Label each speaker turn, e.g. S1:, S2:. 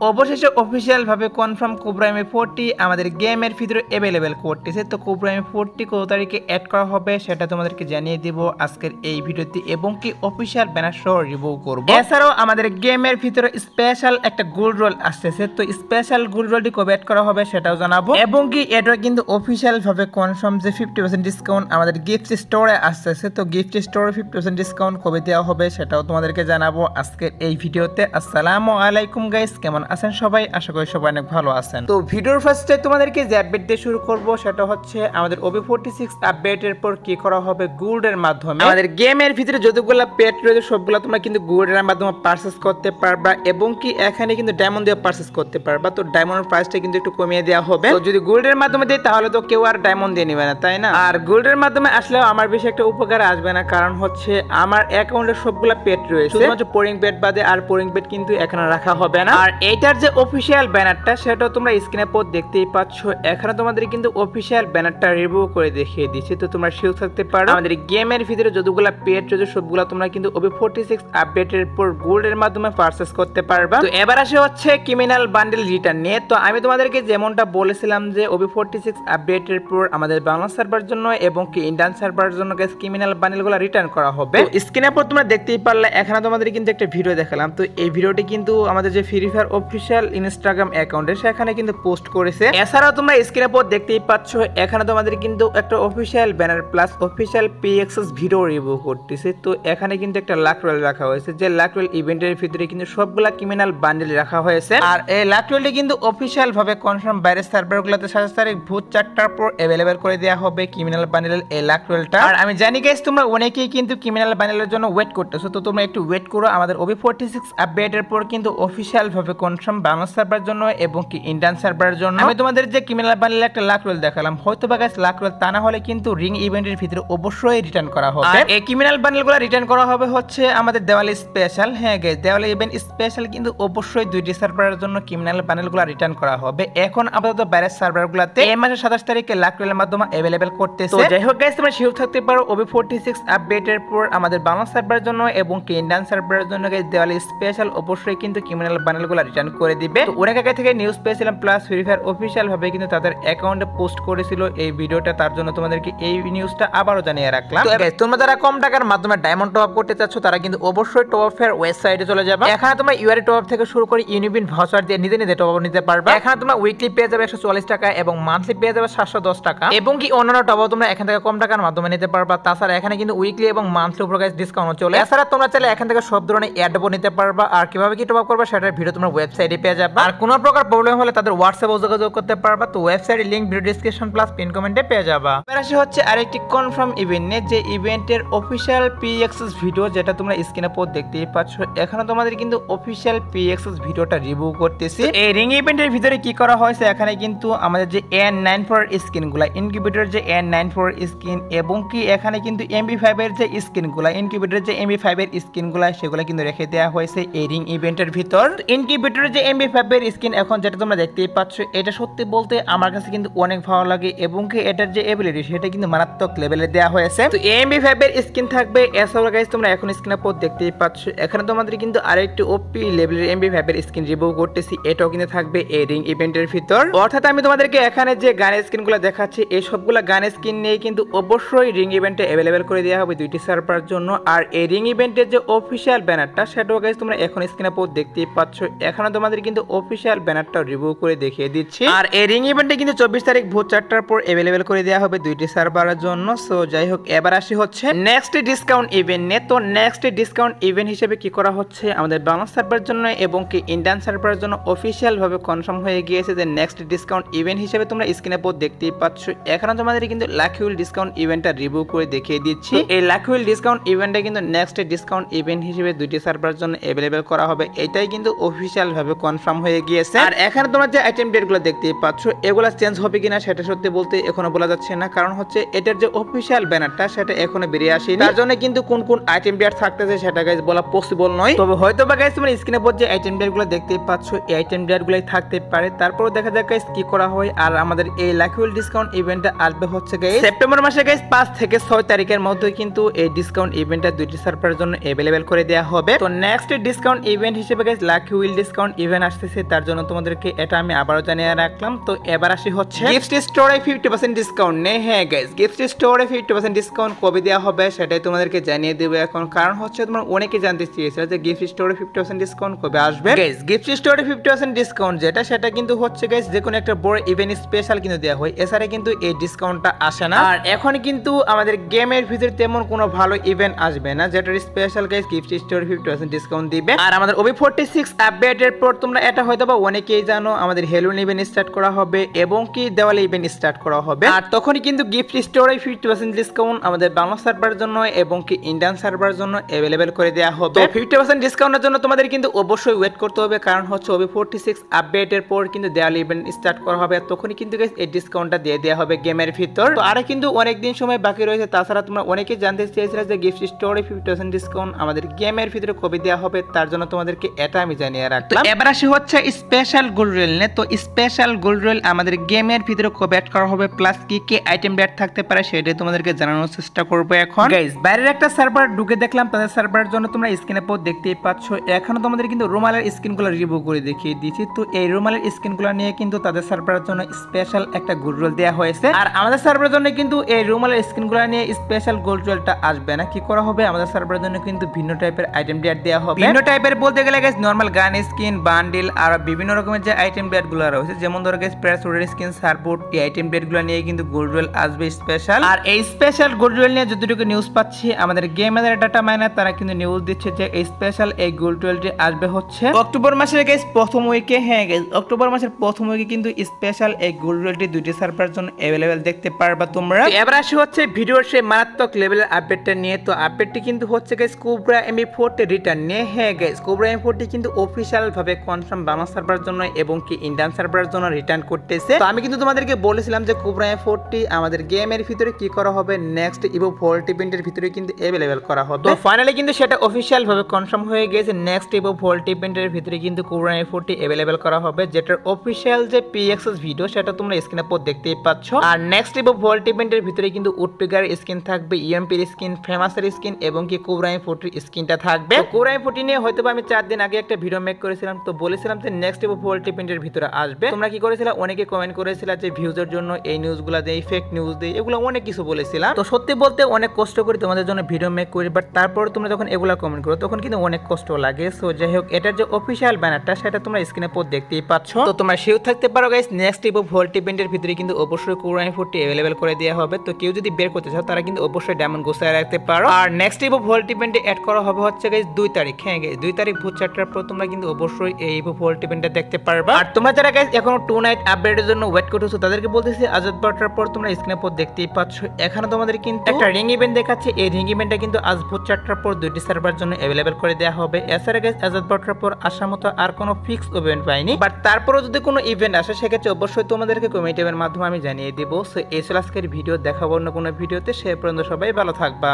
S1: অবশেষে অফিসিয়াল ভাবে confirm cobra M40 আমাদের গেমের ভিতরে अवेलेबल করতেছে। তো কোবরা M40 কত তারিখে অ্যাড করা হবে সেটা তোমাদেরকে জানিয়ে দিব আজকের এই ভিডিওতে, এবং কি অফিসিয়াল ব্যানার সহ রিভিউ করব। এছাড়াও আমাদের গেমের ভিতরে স্পেশাল একটা গোল্ড রোল আসতেছে, তো স্পেশাল গোল্ড রোলটি কবে অ্যাড করা হবে সেটাও জানাবো, এবং কি এটা কিন্তু অফিসিয়াল ভাবে কনফার্ম যে 50% ডিসকাউন্ট আমাদের গিফট স্টোরে আসতেছে। তো গিফট স্টোরে 50% ডিসকাউন্ট কবে দেওয়া হবে সেটাও তোমাদেরকে জানাবো আজকের এই ভিডিওতে। আসসালামু আলাইকুম গাইস, কেমন আছেন সবাই? আশা করি সবাই অনেক ভালো আছেন। তো ভিডিওর ফার্স্টে তোমাদেরকে যে আপডেট দিয়ে শুরু করব সেটা হচ্ছে আমাদের OB46 আপডেটের পর কি করা হবে গোল্ডের মাধ্যমে আমাদের গেমের ভিতরে যতগুলো পেট রয়েছে সবগুলো তোমরা কিন্তু গোল্ডের মাধ্যমে পারচেজ করতে পারবা, এবং কি এখানে কিন্তু ডায়মন্ড দিয়ে পারচেজ করতে পারবা। তো ডায়মন্ডের প্রাইসটা কিন্তু একটু কমিয়ে দেওয়া হবে। তো যদি গোল্ডের মাধ্যমে দেয় তাহলে তো কেউ আর ডায়মন্ড দিয়ে নেবে না, তাই না? আর গোল্ডের মাধ্যমে আসলেও আমার বেশি একটা উপকার আসবে না, কারণ হচ্ছে আমার অ্যাকাউন্টে সবগুলো পেট রয়েছে, শুধুমাত্র পোরিং পেট বাদে আর পোরিং পেট কিন্তু এখানে রাখা হবে না। আর এইটার যে অফিসিয়াল ব্যানারটা সেটাও তোমরা স্ক্রিনে পর দেখতেই পাচ্ছ। এখানে তোমাদের কিন্তু অফিসিয়াল ব্যানারটা রিভিউ করে দেখিয়ে দিচ্ছি, তো তোমরা শিওর থাকতে পারো আমাদের গেমের ভিতরে যতগুলো পেট রয়েছে সবগুলো তোমরা কিন্তু OB46 আপডেটের পর গোল্ডের মাধ্যমে পারচেজ করতে পারবা। তো এবার আসে হচ্ছে ক্রিমিনাল বান্ডেল রিটার্ন নিয়ে। তো আমি তোমাদেরকে যেমনটা বলেছিলাম যে OB46 আপডেটের পর আমাদের বাংলা সার্ভার জন্য এবং কি ইন্ডিয়ান সার্ভারের জন্য ক্রিমিনাল বান্ডেলগুলো রিটার্ন করা হবে। স্ক্রিনের পর তোমরা দেখতেই পারলে এখানে তোমাদের কিন্তু একটা ভিডিও দেখালাম। তো এই ভিডিওটি কিন্তু আমাদের যে ফ্রি ফায়ার অফিসিয়াল ইনস্টাগ্রাম অ্যাকাউন্টে সেখানে কিন্তু পোস্ট করেছে। এছাড়াও তোমরা স্ক্রিনের পর দেখতেই পাচ্ছ এখানে তোমাদের কিন্তু একটা official banner plus official PXS video review করতেছে। তো এখানে কিন্তু একটা লাক রয়েল রাখা হয়েছে, যে লাক রয়েল ইভেন্টের ভিতরে কিন্তু সবগুলা ক্রিমিনাল বান্ডেল রাখা হয়েছে। আর এই লাক রয়েলটি কিন্তু অফিসিয়াল ভাবে কনফার্ম বাইরের সার্ভারগুলোতে 27 তারিখ ভোর 4টার পর अवेलेबल করে দেওয়া হবে ক্রিমিনাল বান্ডেলের এই লাক রয়েলটা। আর আমি জানি গাইস তোমরা অনেকেই কিন্তু ক্রিমিনাল বান্ডেলের জন্য ওয়েট করতেছো, তো তোমরা একটু ওয়েট করো। আমাদের OB46 আপডেটের পর কিন্তু অফিসিয়াল ভাবে কনফার্ম বাংলা সার্ভার জন্য এবং কি ইন্ডিয়ান সার্ভারের জন্য আমি তোমাদের যে ক্রিমিনাল বান্ডেলের একটা লাক রয়েল দেখালাম, হয়তো বা গাইস লাক রয়েল তা না হলে কিন্তু রিং ইভেন্টের ভিতরে অবশ্যই রিটার্ন করা হবে। আর এই ক্রিমিনাল বান্ডেলগুলো রিটার্ন করা হবে হচ্ছে আমাদের দেওয়ালি স্পেশাল। হ্যাঁ গাইস, দেওয়ালি ইভেন্ট স্পেশাল কিন্তু অবশ্যই দুইটি সার্ভারের জন্য ক্রিমিনাল বান্ডেলগুলো রিটার্ন করা হবে। এখন আপাতত বাইরের সার্ভারগুলোতে এই মাসের 27 তারিখে লাক রয়েলের মাধ্যমে अवेलेबल করতেছে। তো যাই হোক গাইস, তোমরা শিওর থাকতে পারো OB46 আপডেটের পর আমাদের বাংলা সার্ভারের জন্য এবং কি ইন্ডিয়ান সার্ভারের জন্য গাইস দেওয়ালি স্পেশাল অবশ্যই কিন্তু ক্রিমিনাল বান্ডেলগুলো রিটার্ন করে দিবে। তো অনেক আগে থেকে নিউজ পেয়েছিলাম, প্লাস ফ্রি ফায়ার অফিসিয়াল ভাবে কিন্তু তাদের অ্যাকাউন্টে পোস্ট করেছিল এই ভিডিওটা, তার জন্য তোমাদেরকে এই নিউজটা আবারও জানিয়ে রাখলাম। তো গাইস, তোমরা যারা কম টাকার মাধ্যমে ডায়মন্ড টপ আপ করতে চাচ্ছ তারা কিন্তু অবশ্যই টপ আপ এর ওয়েবসাইটে চলে যাবে। এখানে তোমরা ইউআরই টপ আপ থেকে শুরু করে ইউনিবিন ভাউচার দিয়ে নিজে নিজে টপ আপ নিতে পারবে। এখানে তোমরা উইকলি পেয়ে যাবে 144 টাকা এবং মান্থলি পেয়ে যাবে 710 টাকা, এবং কি অন্যান্য টপ আপ তোমরা এখান থেকে কম টাকার মাধ্যমে নিতে পারবা। তাছাড়া এখানে কিন্তু উইকলি এবং মান্থলি উপর গাইস ডিসকাউন্ট চলে। এছাড়া তোমরা চাইলে এখান থেকে সব ধরনের অ্যাডও নিতে পারবা। আর কিভাবে কি টপ আপ করবে সেটার ভিডিও তোমরা ওয়েবসাইটে পেয়ে যাবে। আর কোনো প্রকার প্রবলেম হলে তাদের হোয়াটসঅ্যাপে যোগাযোগ করতে পারবা। তো ওয়েবসাইটের link video description plus pin কমেন্টে পেয়ে যাবা। এবার আসে হচ্ছে আরেকটি কনফার্ম ইভেন্ট নিয়ে, যে ইভেন্টের অফিসিয়াল PXS ভিডিও যেটা তোমরা স্ক্রিনে পর দেখতেই পাচ্ছ। এখানে তোমাদের কিন্তু অফিসিয়াল PXS ভিডিওটা রিভিউ করতেছি। এই রিং ইভেন্টের ভিতরে কি করা হয়েছে, এখানে কিন্তু আমাদের যে N94 স্কিনগুলা ইনকিউবেটর যে N94 স্কিন, এবং কি এখানে কিন্তু MB5 এর যে স্কিনগুলা ইনকিউবেটরের যে MB5 এর স্কিনগুলা সেগুলো কিন্তু রেখে দেওয়া হয়েছে এই রিং ইভেন্টের ভিতর। ইনকিউবেটরের যে MB5 এর স্কিন এখন যেটা তোমরা দেখতেই পাচ্ছ, এটা সত্যি বলতে আমার কাছে কিন্তু অনেক ভালো লাগে, এবং কি এটার যে এবিলিটি সেটা কিন্তু মারাত্মক লেভেলে দেওয়া হয়েছে। তো MB5 এর স্কিন থাকবে। এছাড়াও গাইস তোমরা এখন স্ক্রিনে পর দেখতেই পাচ্ছ এখানে তোমাদের কিন্তু আরেকটি ওপি লেভেলের MB5 এর স্কিন রিভিউ করতেছি, এটাও কিন্তু থাকবে এই রিং ইভেন্টের ভিতর। অর্থাৎ আমি তোমাদেরকে এখানে যে গানের স্কিনগুলো দেখাচ্ছি এই সবগুলা গানের স্কিন নিয়ে কিন্তু অবশ্যই রিং ইভেন্টে अवेलेबल করে দেওয়া হবে দুইটি সার্ভারের জন্য। আর এই রিং ইভেন্টের যে অফিসিয়াল ব্যানারটা সেটাও গাইস তোমরা এখন স্ক্রিনে পর দেখতেই পাচ্ছ। এখানে তোমাদের কিন্তু অফিসিয়াল ব্যানারটা রিভিউ করে দেখিয়ে দিচ্ছি। আর এই রিং ইভেন্টে কিন্তু 24 তারিখ ভোর 4টার পর अवेलेबल করে দেওয়া হবে দুইটি সার্ভারের জন্য। সো যাই হোক, এবার আসি হচ্ছে নেক্সট ডিসকাউন্ট ইভেন্ট নিয়ে। তো নেক্সট ডিসকাউন্ট ইভেন্ট হিসেবে কি করা হচ্ছে আমাদের বাংলা সার্ভারের জন্য এবং কি ইন্ডিয়ান সার্ভারের জন্য অফিসিয়াল ভাবে কনফার্ম হয়ে গিয়েছে যে নেক্সট ডিসকাউন্ট ইভেন্ট হিসেবে তোমরা স্ক্রিনে পর দেখতেই পাচ্ছ। এখানে তোমাদের কিন্তু লাকি উইল ডিসকাউন্ট ইভেন্টটা রিভিউ করে দেখিয়ে দিচ্ছি। এই লাকি উইল ডিসকাউন্ট ইভেন্টটা কিন্তু নেক্সট ডিসকাউন্ট ইভেন্ট হিসেবে দুইটি সার্ভারের জন্য अवेलेबल করা হবে, এটাই কিন্তু অফিসিয়াল ভাবে কনফার্ম হয়ে গিয়েছে। আর এখানে তোমরা যে আইটেম ডেটগুলো দেখতেই পাচ্ছ এগুলা চেঞ্জ হবে কিনা সেটা সত্যি বলতে এখনো বলা যাচ্ছে না, কারণ হচ্ছে এটার যে অফিসিয়াল ব্যানারটা সেটা এখনো বেরিয়ে আসেনি, তার জন্য কিন্তু কোন কোন আইটেম ডেট থাকতেছে সেটা গাইস বলা পসিবল নয়। তবে হয়তো বা গাইস তোমরা স্ক্রিনে পর যে আইটেম ডেটগুলো দেখতেই পাচ্ছ এই আইটেম ডেটগুলোই থাকতে পারে। তারপর দেখা যাক গাইস কি করা হয়। আর আমাদের এই লাকি উইল ডিসকাউন্ট ইভেন্টটা আসবে হচ্ছে গাইস সেপ্টেম্বর মাসে গাইস 5 থেকে 6 তারিখের মধ্যে কিন্তু এই ডিসকাউন্ট ইভেন্টটা দুইটি সার্ভারের জন্য अवेलेबल করে দেওয়া হবে। তো নেক্সট ডিসকাউন্ট ইভেন্ট হিসেবে গাইস লাকি উইল ডিসকাউন্ট কোন ইভেন্ট আসতেছে তার জন্য তোমাদেরকে এটা আমি আবারও জানিয়ে রাখলাম। তো এবার আসি হচ্ছে গিফট স্টোরে 50% ডিসকাউন্ট নেই। হ্যাঁ গাইস, গিফট স্টোরে 50% ডিসকাউন্ট কবে দেওয়া হবে সেটাই তোমাদেরকে জানিয়ে দেবো এখন। কারণ হচ্ছে তোমরা অনেকে জানতে চেয়েছিল যে গিফট স্টোরে 50% ডিসকাউন্ট কবে আসবে। গাইস, গিফট স্টোরে 50% ডিসকাউন্ট যেটা সেটা কিন্তু হচ্ছে গাইস যে কোনো একটা বড় ইভেন্ট স্পেশাল কিন্তু দেওয়া হয়, এছাড়া কিন্তু এই ডিসকাউন্টটা আসে না। আর এখন কিন্তু আমাদের গেমের ভিতরে তেমন কোনো ভালো ইভেন্ট আসবে না যেটা স্পেশাল গাইস গিফট স্টোরে 50% ডিসকাউন্ট দিবে। আর আমাদের OB46 আপডেটের পর তোমরা এটা হয়তো বা অনেকেই জানো আমাদের হ্যালোউইন ইভেন্ট স্টার্ট করা হবে এবং কি দেওয়ালি ইভেন্ট স্টার্ট করা হবে। আর তখনই কিন্তু গিফট স্টোরে 50% ডিসকাউন্ট আমাদের বাংলা সার্ভারের জন্য এবং কি ইন্ডিয়ান সার্ভারের জন্য अवेलेबल করে দেওয়া হবে। তো 50% ডিসকাউন্টের জন্য তোমাদের কিন্তু অবশ্যই ওয়েট করতে হবে, কারণ হচ্ছে OB46 আপডেটের পর কিন্তু দেওয়ালি ইভেন্ট স্টার্ট করা হবে। তখনই কিন্তু গাইস এই ডিসকাউন্টটা দিয়ে দেওয়া হবে গেমের ভিতর। তো আরে কিন্তু অনেক দিন সময় বাকি রয়েছে। তাছাড়া তোমরা অনেকেই জানতে চেয়েছিলে যে গিফট স্টোরে 50% ডিসকাউন্ট আমাদের গেমের ভিতরে কবে দেওয়া হবে, তার জন্য তোমাদেরকে এটা আমি জানিয়ে রাখলাম। এবার আসি হচ্ছে স্পেশাল গোল্ড রয়েল নে। তো স্পেশাল গোল্ড রয়েল আমাদের গেমের ভিতরে কবে অ্যাড করা হবে প্লাস কি কি আইটেম ব্যাড থাকতে পারে সেটাই তোমাদেরকে জানানোর চেষ্টা করবো এখন। গাইস, বাইরের একটা সার্ভার ঢুকে দেখলাম, তাদের সার্ভারের জন্য তোমরা স্ক্রিনে পর দেখতেই পাচ্ছ। এখনো তোমাদের কিন্তু রুমালের স্ক্রিনগুলো রিভিউ করে দেখিয়ে দিয়েছি। তো এই রুমালের স্ক্রিনগুলো নিয়ে কিন্তু তাদের সার্ভারের জন্য স্পেশাল একটা গোল্ড রোল দেওয়া হয়েছে। আর আমাদের সার্ভারের জন্য কিন্তু এই রুমালের স্ক্রিনগুলো নিয়ে স্পেশাল গোল্ড রোলটা আসবে না। কি করা হবে, আমাদের সার্ভারের জন্য কিন্তু ভিন্ন টাইপের আইটেম ব্যাড দেওয়া হবে। ভিন্ন টাইপের বলতে গেলে guys normal gun skin, bundle আর বিভিন্ন রকমের যে আইটেম ব্যাডগুলো রয়েছে, যেমন ধরো গাইস প্যারাসুটের স্কিন, সার্বোর্ড, এই আইটেম ব্যাডগুলো নিয়ে কিন্তু গোল্ড রোল আসবে স্পেশাল। আর এই স্পেশাল গোল্ড রোল নিয়ে যতটুকু নিউজ পাচ্ছি আমাদের গেমের ডাটা মাইনার তারা কিন্তু নিউজ দিচ্ছে যে এই স্পেশাল এই গোল্ড রোলটি আসবে হচ্ছে অক্টোবর মাসের গাইস প্রথম উইকে। হ্যাঁ গাইস, অক্টোবর মাসের প্রথম উইকে কিন্তু স্পেশাল এই গোল্ড রোলটি দুইটি সার্ভারের জন্য अवेलेबल দেখতে পারবা তোমরা। এবার আসি হচ্ছে ভিডিওর সেই মারাত্মক লেভেলের আপডেটটা নিয়ে। তো আপডেটটি কিন্তু হচ্ছে গাইস কোবরা MB40 রিটার্ন নিয়ে। হ্যাঁ গাইস, কোবরা MB40 কিন্তু অফিশিয়াল ভাবে কনফার্ম বাংলা সার্ভারের জন্য এবং কি ইন্ডিয়ান সার্ভারের জন্য রিটার্ন করতেছে। তো আমি কিন্তু তোমাদেরকে বলেছিলাম যে কোবরা MB40 আমাদের গেমের ভিতরে কি করা হবে, নেক্সট ইভো ভোল্ট ইভেন্টের ভিতরে কিন্তু अवेलेबल করা হবে। তো ফাইনালি কিন্তু সেটা অফিশিয়াল ভাবে কনফার্ম হয়ে গেছে। নেক্সট ইভো ভোল্ট ইভেন্টের ভিতরে কিন্তু কোবরা MB40 अवेलेबल করা হবে, যেটার অফিশিয়াল যে PXS ভিডিও সেটা তোমরা স্ক্রিনে পর দেখতেই পাচ্ছ। আর নেক্সট ইভো ভোল্ট ইভেন্টের ভিতরে কিন্তু উডপিগার স্কিন থাকবে, ইএমপির স্কিন, ফেমাসের স্কিন এবং কি কোবরা MB40 স্কিনটা থাকবে। তো কোবরা MB40 নিয়ে হয়তো আমি 4 দিন আগে একটা ভিডিও মেক করেছিলাম। তো বলেছিলাম যে নেক্সট ইভো ভোল্ট ইভেন্টের ভিতরে আসবে। তোমরা কি করেছিলে, অনেকে কমেন্ট করেছিল যে ভিউজের জন্য এই নিউজগুলো দেই, ফেক নিউজ দেই, এগুলো অনেক কিছু বলেছিলাম। তো সত্যি বলতে অনেক কষ্ট করে তোমাদের জন্য ভিডিও মেক করি, বাট তারপর তোমরা যখন এগুলো কমেন্ট করো তখন কিন্তু অনেক কষ্ট লাগে। সো যাই হোক, এটার যে অফিশিয়াল ব্যানারটা সেটা তোমরা স্ক্রিনে পর দেখতেই পাচ্ছ। তো তোমরা শিওর থাকতে পারো গাইস নেক্সট ইভো ভোল্ট ইভেন্টের ভিতরে কিন্তু অবশ্যই কোবরা MB40 अवेलेबल করে দেওয়া হবে। তো কেউ যদি বের করতে চাও তারা কিন্তু অবশ্যই ডায়মন্ড গোছায় রাখতে পারো। আর নেক্সট ইভো ভোল্ট ইভেন্টে অ্যাড করা হবে হচ্ছে গাইস 2 তারিখ। হ্যাঁ গাইস, 2 তারিখ ভোর 4টার পর তোমরা কিন্তু অবশ্যই এই ইভো ভোল্ট ইভেন্টটা দেখতে পারবা। আর তোমরা যারা গাইস এখনো 2 নাইট আপডেটের জন্য ওয়েট করতেছো তাদেরকে বলতেছি আজ 12টার পর তোমরা স্ক্রিনে পর দেখতেই পাচ্ছ। এখানে তোমাদের কিন্তু একটা রিং ইভেন্ট দেখাচ্ছে। এই রিং ইভেন্টটা কিন্তু আজ ভোর 4টার পর দুইটি সার্ভারের জন্য अवेलेबल করে দেওয়া হবে। এছাড়া গাইস আজ 12টার পর আসার মতো আর কোনো ফিক্স ইভেন্ট পাইনি, বাট তারপরও যদি কোনো ইভেন্ট আসে সেক্ষেত্রে অবশ্যই তোমাদেরকে কমেন্টের মাধ্যমে আমি জানিয়ে দিব। সো এই ছিল আজকের ভিডিও, দেখাবো অন্য কোনো ভিডিওতে। সে পর্যন্ত সবাই ভালো থাকবা।